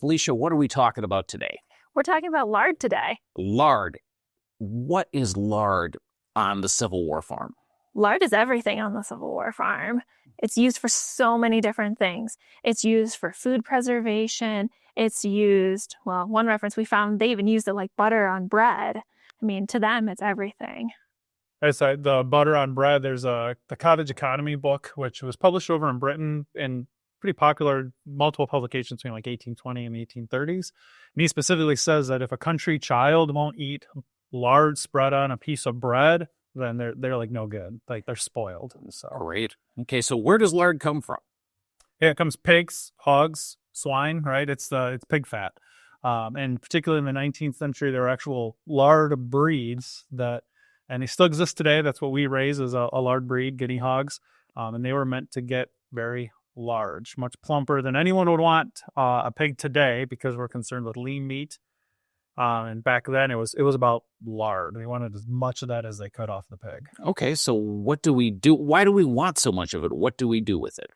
Felicia, what are we talking about today? We're talking about lard today. Lard. What is lard on the Civil War farm? Lard is everything on the Civil War farm. It's used for so many different things. It's used for food preservation. It's used, well, one reference we found, they even used it like butter on bread. I mean, to them, it's everything. The butter on bread, there's the Cottage Economy book, which was published over in Britain in pretty popular, multiple publications between like 1820 and the 1830s. And he specifically says that if a country child won't eat lard spread on a piece of bread, then they're like no good. Like they're spoiled. So Great. Okay, so where does lard come from? yeah, it comes pigs, hogs, swine, right? It's pig fat. And particularly in the 19th century, there were actual lard breeds and they still exist today. That's what we raise as a lard breed, guinea hogs. And they were meant to get very large, much plumper than anyone would want a pig today, because we're concerned with lean meat. And back then it was about lard. They wanted as much of that as they could off the pig. Okay, so what do we do? Why do we want so much of it? What do we do with it?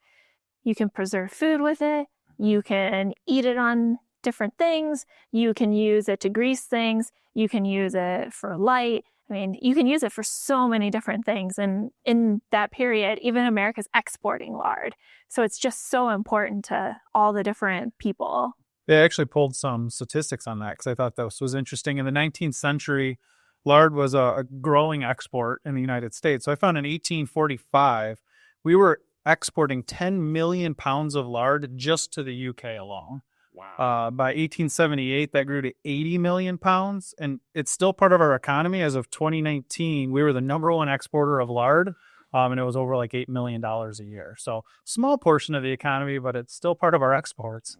You can preserve food with it. You can eat it on different things. You can use it to grease things. You can use it for light. I mean, you can use it for so many different things. And in that period, even America's exporting lard. So it's just so important to all the different people. They actually pulled some statistics on that because I thought this was interesting. In the 19th century, lard was a growing export in the United States. So I found in 1845, we were exporting 10 million pounds of lard just to the UK alone. Wow. By 1878, that grew to 80 million pounds, and it's still part of our economy. As of 2019, we were the number one exporter of lard, and it was over like $8 million a year. So small portion of the economy, but it's still part of our exports.